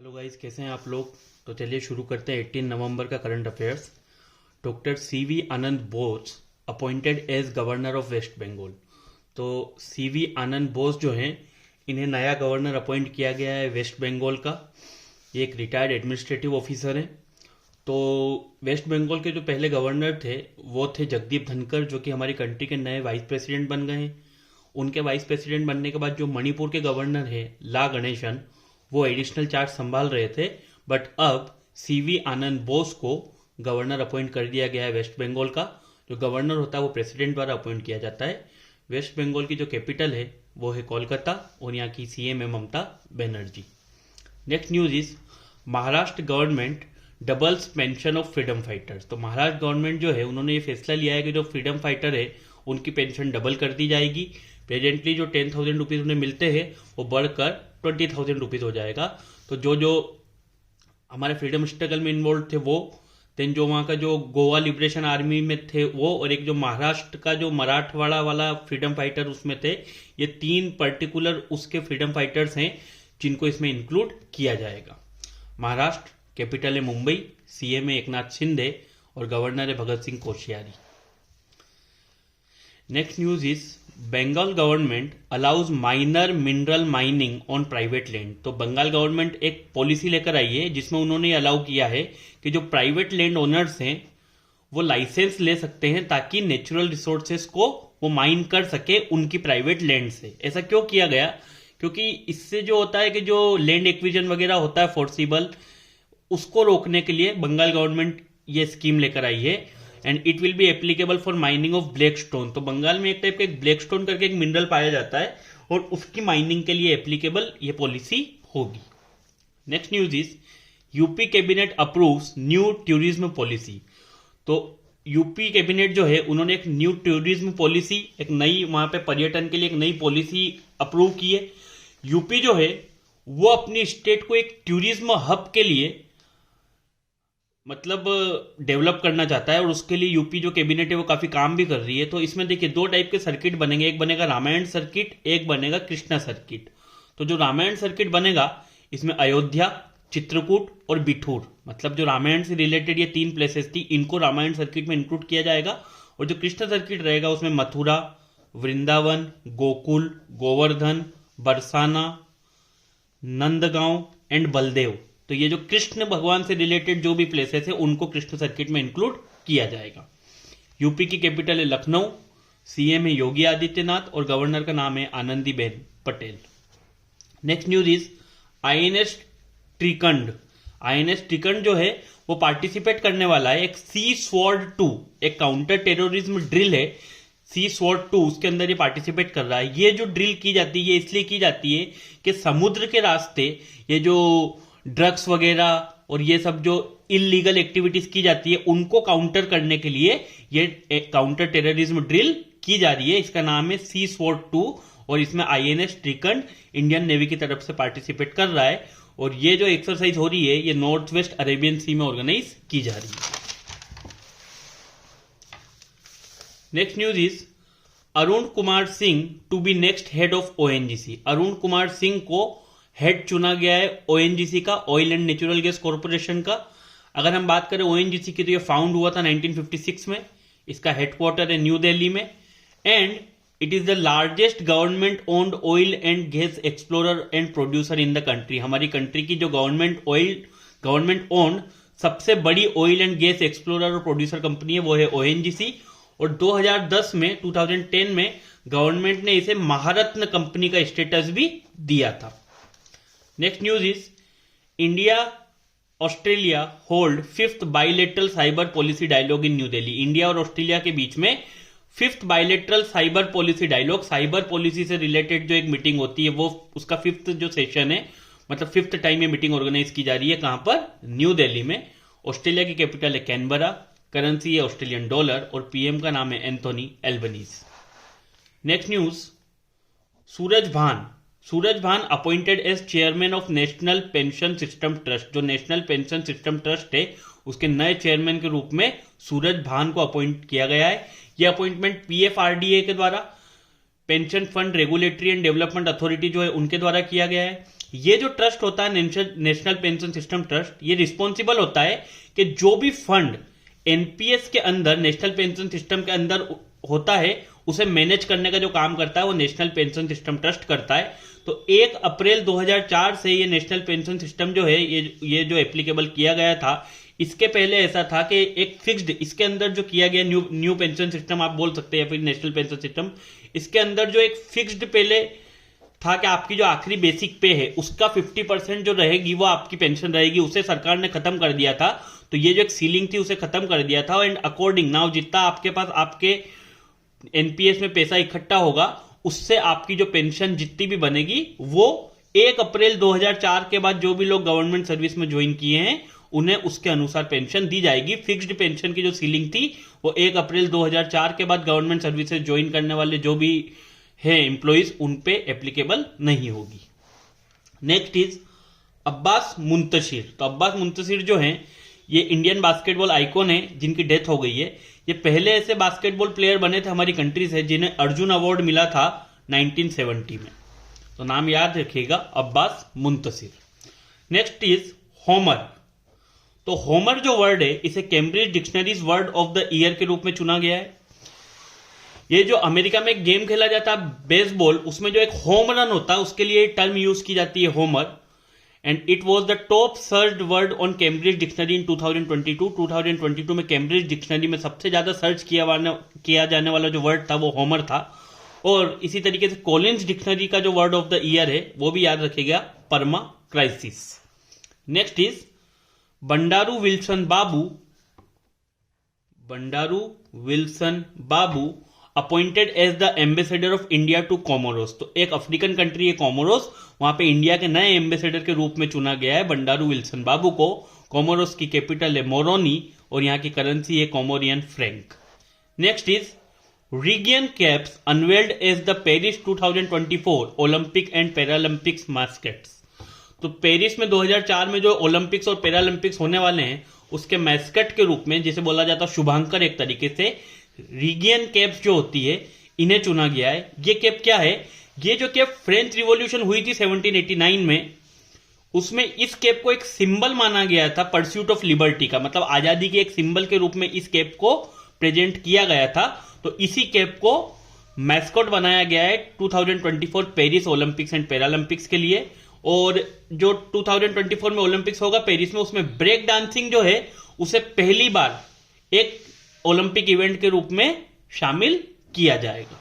Hello guys, कैसे हैं आप लोग। तो चलिए शुरू करते हैं 18 नवंबर का current affairs. Doctor C V Anand Bose appointed as governor of West Bengal. तो सीवी आनंद बोस जो हैं, इन्हें नया गवर्नर अपॉइंट किया गया है वेस्ट बंगाल का। ये एक रिटायर्ड एडमिनिस्ट्रेटिव ऑफिसर हैं। तो वेस्ट बंगाल के जो पहले गवर्नर थे वो थे जगदीप धनखड़, जो कि हमारी कंट्री के नए वाइस प्रेसिडेंट बन गए हैं। उनके वाइस प्रेसिडेंट बनने के बाद जो मणिपुर के गवर्नर हैं ला गणेशन, वो एडिशनल चार्ज संभाल रहे थे। बट अब सीवी आनंद बोस को गवर्नर अपॉइंट कर दिया गया है वेस्ट बंगाल का। जो गवर्नर होता है वो प्रेसिडेंट द्वारा अपॉइंट किया जाता है। वेस्ट बंगाल की जो कैपिटल है वो है कोलकाता और यहाँ की सीएम है Mamata Banerjee. Next news is Maharashtra government doubles pension of freedom fighters. तो महाराष्ट्र गवर्नमेंट जो है उन्होंने ये फैसला लिया है कि जो फ्रीडम फाइटर है उनकी पेंशन डबल कर दी जाएगी। प्रेजेंटली जो 10,000 रुपीज उन्हें मिलते हैं वो बढ़कर 20,000 रुपीज हो जाएगा। तो जो हमारे फ्रीडम स्ट्रगल में इन्वॉल्व थे वो, देन जो वहाँ का जो गोवा लिबरेशन आर्मी में थे वो, और एक जो महाराष्ट्र का जो मराठवाड़ा वाला फ्रीडम फाइटर उसमें थे, ये 3 पर्टिकुलर उसके फ्रीडम फाइटर्स हैं जिनको इसमें इंक्लूड किया जाएगा। महाराष्ट्र कैपिटल है मुंबई, सीएम है एकनाथ शिंदे और गवर्नर है Bhagat Singh Koshyari. Next news is Bengal government allows minor mineral mining on private land. तो बंगाल गवर्नमेंट एक पॉलिसी लेकर आई है जिसमें उन्होंने अलाउ किया है कि जो प्राइवेट लैंड ओनर्स हैं वो लाइसेंस ले सकते हैं ताकि नेचुरल रिसोर्सेस को वो माइन कर सके उनकी प्राइवेट लैंड से। ऐसा क्यों किया गया? क्योंकि इससे जो होता है कि जो लैंड एक्विजन वगैरह होता है फोर्सिबल, उसको रोकने के लिए बंगाल गवर्नमेंट ये स्कीम लेकर आई है। And it will be applicable for mining of black stone. तो बंगाल में एक टाइप का एक ब्लैक स्टोन करके एक मिनरल पाया जाता है और उसकी माइनिंग के लिए एप्लीकेबल ये पॉलिसी होगी। Next news is UP cabinet approves new tourism policy. तो यूपी कैबिनेट जो है उन्होंने एक न्यू टूरिज्म पॉलिसी, एक नई वहां पे पर्यटन के लिए एक नई पॉलिसी अप्रूव की है। यूपी जो है वो अपनी स्टेट को एक टूरिज्म हब के लिए मतलब डेवलप करना चाहता है और उसके लिए यूपी जो कैबिनेट है वो काफी काम भी कर रही है। तो इसमें देखिए 2 टाइप के सर्किट बनेंगे, एक बनेगा रामायण सर्किट, एक बनेगा कृष्णा सर्किट। तो जो रामायण सर्किट बनेगा इसमें अयोध्या, चित्रकूट और बिठूर, मतलब जो रामायण से रिलेटेड ये 3 प्लेसेस थी, इनको रामायण सर्किट में इंक्लूड किया जाएगा। और जो कृष्ण सर्किट रहेगा उसमें मथुरा, वृंदावन, गोकुल, गोवर्धन, बरसाना, नंदगांव एंड बलदेव, तो ये जो कृष्ण भगवान से रिलेटेड जो भी प्लेसेस है उनको कृष्ण सर्किट में इंक्लूड किया जाएगा। यूपी की कैपिटल है लखनऊ, सीएम है योगी आदित्यनाथ और गवर्नर का नाम है Anandiben Patel. Next news is INS Trikand. INS Trikand जो है वो पार्टिसिपेट करने वाला है एक सी स्वॉर्ड 2, एक काउंटर टेररिज्म ड्रिल है सी स्वॉर्ड 2, उसके अंदर ये पार्टिसिपेट कर रहा है। ये जो ड्रिल की जाती है ये इसलिए की जाती है कि समुद्र के रास्ते ये जो ड्रग्स वगैरह और ये सब जो इलीगल एक्टिविटीज की जाती है उनको काउंटर करने के लिए ये काउंटर टेररिज्म ड्रिल की जा रही है। इसका नाम है सी स्वॉर्ड 2 और इसमें आईएनएस ट्रिकंड इंडियन नेवी की तरफ से पार्टिसिपेट कर रहा है। और ये जो एक्सरसाइज हो रही है ये नॉर्थ वेस्ट अरेबियन सी में ऑर्गेनाइज की जा रही है। Next news is Arun Kumar Singh to be next head of ONGC. Arun Kumar Singh को हेड चुना गया है ओएनजीसी का, oil and natural gas corporation का। अगर हम बात करें ओएनजीसी की तो ये फाउंड हुआ था 1956 में। इसका हेडक्वार्टर है न्यू दिल्ली में and it is the largest government owned oil and gas explorer and producer in the country. हमारी कंट्री की जो गवर्नमेंट ओन्ड सबसे बड़ी ऑयल एंड गैस एक्सप्लोरर और प्रोड्यूसर कंपनी है वो है ओएनजीसी। और 2010 में गवर्नमेंट ने इसे महारत्न कंपनी का स्टेटस भी दिया था। Next news is India Australia hold 5th bilateral cyber policy dialogue in New Delhi. India और ऑस्ट्रेलिया के बीच में 5th bilateral cyber policy dialogue, cyber policy से रिलेटेड जो एक मीटिंग होती है वो उसका 5th जो सेशन है, मतलब 5th टाइम ये मीटिंग ऑर्गेनाइज की जा रही है। कहां पर? न्यू दिल्ली में। ऑस्ट्रेलिया की कैपिटल है कैनबरा, करेंसी है ऑस्ट्रेलियन डॉलर और पीएम का नाम है Anthony Albanese. Next news Suraj Bhan appointed as chairman of national pension system trust. जो नेशनल पेंशन सिस्टम ट्रस्ट है उसके नए चेयरमैन के रूप में सूरज भान को अपॉइंट किया गया है। यह अपॉइंटमेंट पीएफआरडीए के द्वारा, pension fund regulatory and development authority जो है उनके द्वारा किया गया है। ये जो ट्रस्ट होता है नेशनल पेंशन सिस्टम ट्रस्ट, ये रिस्पॉन्सिबल होता है कि जो भी फंड एनपीएस के अंदर, नेशनल पेंशन सिस्टम के अंदर होता है, उसे मैनेज करने का जो काम करता है वो नेशनल पेंशन सिस्टम ट्रस्ट करता है। तो 1 अप्रैल 2004 से ये नेशनल पेंशन सिस्टम जो है ये जो एप्लीकेबल किया गया था। इसके पहले ऐसा था कि एक फिक्स्ड, इसके अंदर जो किया गया न्यू पेंशन सिस्टम आप बोल सकते हैं या फिर नेशनल पेंशन सिस्टम, इसके अंदर जो एक फिक्स्ड पहले था कि आपकी जो आखिरी बेसिक पे है उसका 50% जो रहेगी वो आपकी पेंशन रहेगी, उसे सरकार ने खत्म कर दिया था। तो ये जो एक सीलिंग थी उसे खत्म कर दिया था। एंड अकॉर्डिंग नाउ जितना आपके पास आपके एनपीएस में पैसा इकट्ठा होगा उससे आपकी जो पेंशन जितनी भी बनेगी वो 1 अप्रैल 2004 के बाद जो भी लोग गवर्नमेंट सर्विस में ज्वाइन किए हैं उन्हें उसके अनुसार पेंशन दी जाएगी। फिक्स्ड पेंशन की जो सीलिंग थी वो 1 अप्रैल 2004 के बाद गवर्नमेंट सर्विसेज ज्वाइन करने वाले जो भी है एम्प्लॉइज उन पे एप्लीकेबल नहीं होगी। Next is Abbas Muntashir. तो अब्बास मुंतशिर जो है ये इंडियन बास्केटबॉल आइकॉन है जिनकी डेथ हो गई है। ये पहले ऐसे बास्केटबॉल प्लेयर बने थे हमारी कंट्री से जिन्हें अर्जुन अवार्ड मिला था 1970 में। तो नाम याद रखिएगा, Abbas Muntashir. Next is Homer. तो होमर जो वर्ड है इसे Cambridge dictionaries word of the year के रूप में चुना गया है। ये जो अमेरिका में एक गेम खेला जाता है बेसबॉल, उसमें जो एक होम रन होता है उसके लिए टर्म यूज की जाती है Homer. And it was the top search word on Cambridge dictionary इन 2022 में कैम्ब्रिज डिक्शनरी में सबसे ज्यादा सर्च किया जाने वाला जो वर्ड था वो होमर था। और इसी तरीके से कॉलिंस डिक्शनरी का जो वर्ड ऑफ द ईयर है वो भी याद रखिएगा, परमा crisis. Next is Bandaru Wilson Babu. Bandaru Wilson Babu appointed as the ambassador of India to Comoros. तो एक अफ्रीकन कंट्री है कोमोरोस, वहां पे इंडिया के नए एम्बेसडर के रूप में चुना गया है बंडारू विल्सन बाबू को। कोमोरोस की कैपिटल है मोरोनी और यहाँ की करेंसी है Comorian franc. Next is Phrygian caps unveiled as the Paris 2024 Olympic and Paralympics mascots. तो पेरिस में 2004 में जो ओलंपिक्स और पैरालंपिक्स होने वाले हैं उसके मैस्केट के रूप में, जिसे बोला जाता है शुभांकर एक तरीके से, रीगियन कैप्स जो होती है इन्हें चुना गया है। ये कैप क्या है? ये जो कैप फ्रेंच रिवॉल्यूशन हुई थी 1789 में, उसमें इस कैप को एक सिंबल माना गया था परस्यूट ऑफ लिबर्टी का, मतलब आजादी के एक सिंबल के रूप में इस कैप को प्रेजेंट किया गया था। तो इसी कैप को मैस्कॉट बनाया गया है 2024 पेरिस ओलंपिक्स एंड पैरालंपिक्स के लिए। और जो 2024 में ओलंपिक्स होगा पेरिस में, उसमें ब्रेक डांसिंग जो है उसे पहली बार एक ओलंपिक इवेंट के रूप में शामिल किया जाएगा।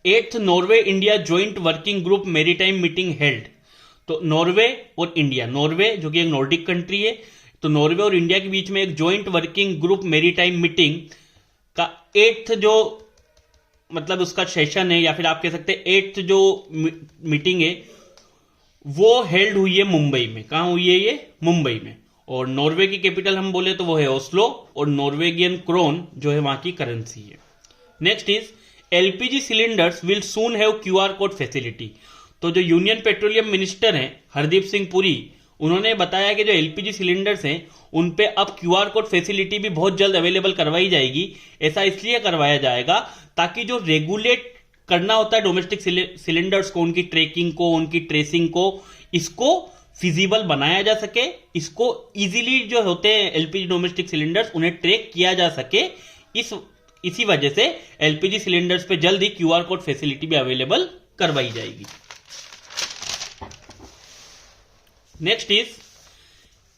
8th Norway India joint working group maritime meeting held. तो नॉर्वे और इंडिया, नॉर्वे जो कि एक नॉर्डिक कंट्री है, तो नॉर्वे और इंडिया के बीच में एक joint working group maritime meeting का 8th जो मतलब उसका सेशन है या फिर आप कह सकते हैं 8th जो मीटिंग है वो हेल्ड हुई है मुंबई में। कहां हुई है ये? मुंबई में। और नॉर्वे की कैपिटल हम बोले तो वो है ओस्लो और नॉर्वेगियन क्रोन जो है वहां की करेंसी है। Next is LPG cylinders will soon have QR code facility. तो जो यूनियन पेट्रोलियम मिनिस्टर हैं हरदीप सिंह पुरी, उन्होंने बताया कि जो एलपीजी सिलेंडर्स हैं उन पे अब क्यूआर कोड फैसिलिटी भी बहुत जल्द अवेलेबल करवाई जाएगी। ऐसा इसलिए करवाया जाएगा ताकि जो रेगुलेट करना होता है डोमेस्टिक सिलेंडर्स को, उनकी ट्रैकिंग को, उनकी ट्रेसिंग को, इसको फिजिबल बनाया जा सके, इसको इजीली जो होते हैं एलपीजी डोमेस्टिक सिलेंडर्स उन्हें ट्रैक किया जा सके। इसी वजह से एलपीजी सिलेंडर्स पे जल्द ही क्यूआर कोड फैसिलिटी भी अवेलेबल करवाई जाएगी। Next is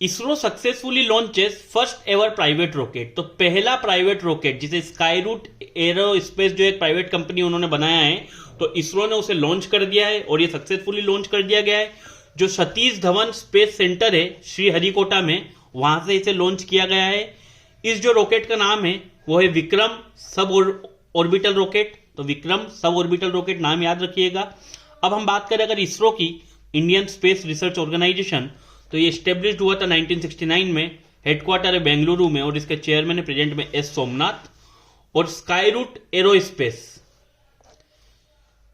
ISRO successfully launches first ever private rocket. तो पहला प्राइवेट रॉकेट जिसे स्काई रूट एरोस्पेस जो एक प्राइवेट कंपनी उन्होंने बनाया है, तो इसरो ने उसे लॉन्च कर दिया है और ये सक्सेसफुली लॉन्च कर दिया गया है। जो सतीश धवन स्पेस सेंटर है श्रीहरिकोटा में, वहां से इसे लॉन्च किया गया है। इस जो रॉकेट का नाम है वो है विक्रम सब ऑर्बिटल रॉकेट। तो विक्रम सब ऑर्बिटल रॉकेट नाम याद रखिएगा। अब हम बात करें अगर इसरो की, इंडियन स्पेस रिसर्च ऑर्गेनाइजेशन, तो ये स्टेब्लिश्ड हुआ था 1969 में, हेडक्वार्टर है बेंगलुरु में और इसके चेयरमैन है प्रेजेंट में एस सोमनाथ। और स्काई रूट एरोस्पेस,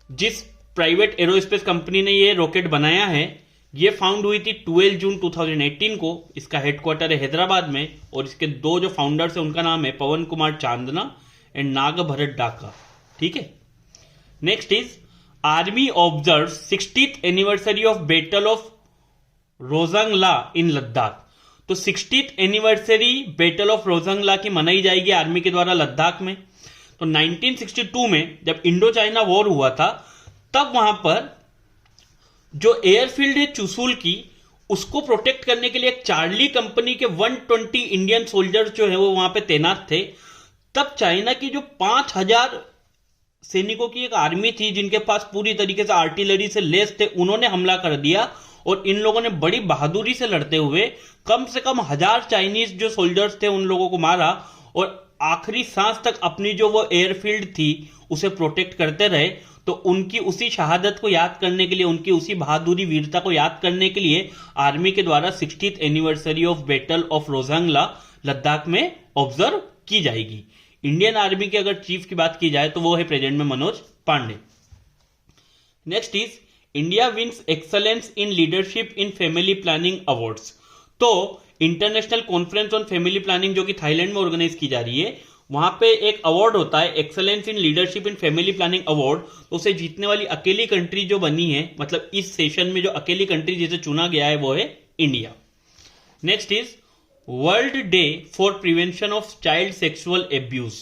जिस प्राइवेट एरोस्पेस कंपनी ने ये रॉकेट बनाया है, ये फाउंड हुई थी 12 जून 2018 को। इसका हेडक्वार्टर है हैदराबाद में और इसके दो जो फाउंडर्स हैं उनका नाम है पवन कुमार चांदना एंड नाग भरत डाका। ठीक है। Next is army observe 60th anniversary of battle of Rezangla in Ladakh. तो 60th एनिवर्सरी बैटल ऑफ रोजंगला की मनाई जाएगी आर्मी के द्वारा लद्दाख में। तो 1962 में जब इंडो चाइना वॉर हुआ था, तब वहां पर जो एयरफील्ड है चुशुल की, उसको प्रोटेक्ट करने के लिए एक चार्ली कंपनी के 120 इंडियन सोल्जर्स जो है वो वहां पे तैनात थे। तब चाइना की जो 5000 सैनिकों की एक आर्मी थी, जिनके पास पूरी तरीके से आर्टिलरी से लेस थे, उन्होंने हमला कर दिया और इन लोगों ने बड़ी बहादुरी से लड़ते हुए कम से कम 1000 चाइनीज जो सोल्जर्स थे उन लोगों को मारा और आखिरी सांस तक अपनी जो वो एयरफील्ड थी उसे प्रोटेक्ट करते रहे। तो उनकी उसी शहादत को याद करने के लिए, उनकी उसी बहादुरी वीरता को याद करने के लिए आर्मी के द्वारा 60th anniversary of battle of Rezangla Ladakh में ऑब्जर्व की जाएगी। इंडियन आर्मी के अगर चीफ की बात की जाए तो वो है प्रेजेंट में Manoj Pande. Next is India wins excellence in leadership in family planning awards. तो international conference on family planning जो कि थाईलैंड में ऑर्गेनाइज की जा रही है, वहां पे एक अवार्ड होता है excellence in leadership in family planning award. तो उसे जीतने वाली अकेली कंट्री जो बनी है, मतलब इस सेशन में जो अकेली कंट्री जिसे चुना गया है वो है India. Next is world day for prevention of child sexual abuse.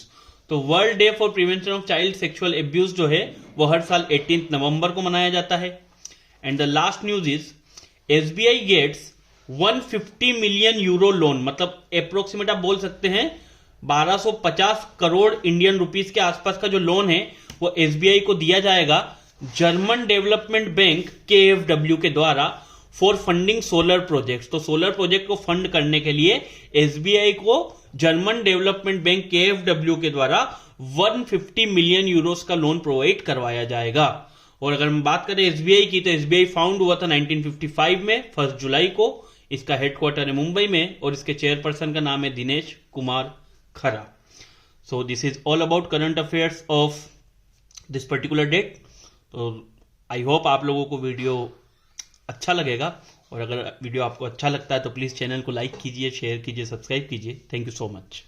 तो world day for prevention of child sexual abuse जो है वो हर साल 18 नवंबर को मनाया जाता है। And the last news is SBI gets 150 million euro loan, मतलब अप्रोक्सीमेट आप बोल सकते हैं 1250 करोड़ इंडियन रुपीस के आसपास का जो लोन है वो एसबीआई को दिया जाएगा जर्मन डेवलपमेंट बैंक केएफडब्ल्यू के द्वारा फॉर फंडिंग सोलर प्रोजेक्ट्स। तो सोलर प्रोजेक्ट को फंड करने के लिए एसबीआई को जर्मन डेवलपमेंट बैंक केएफडब्ल्यू के द्वारा 150 मिलियन यूरोस का लोन प्रोवाइड करवाया जाएगा। और अगर हम बात करें एसबीआई की, तो एसबीआई फाउंड हुआ था 1955 में 1 जुलाई को। इसका हेडक्वार्टर है मुंबई में और इसके चेयरपर्सन का नाम है Dinesh Kumar Khara. So this is all about current affairs of this particular date. तो आई होप आप लोगों को वीडियो अच्छा लगेगा, और अगर वीडियो आपको अच्छा लगता है तो प्लीज चैनल को लाइक कीजिए, शेयर कीजिए, सब्सक्राइब कीजिए। Thank you so much.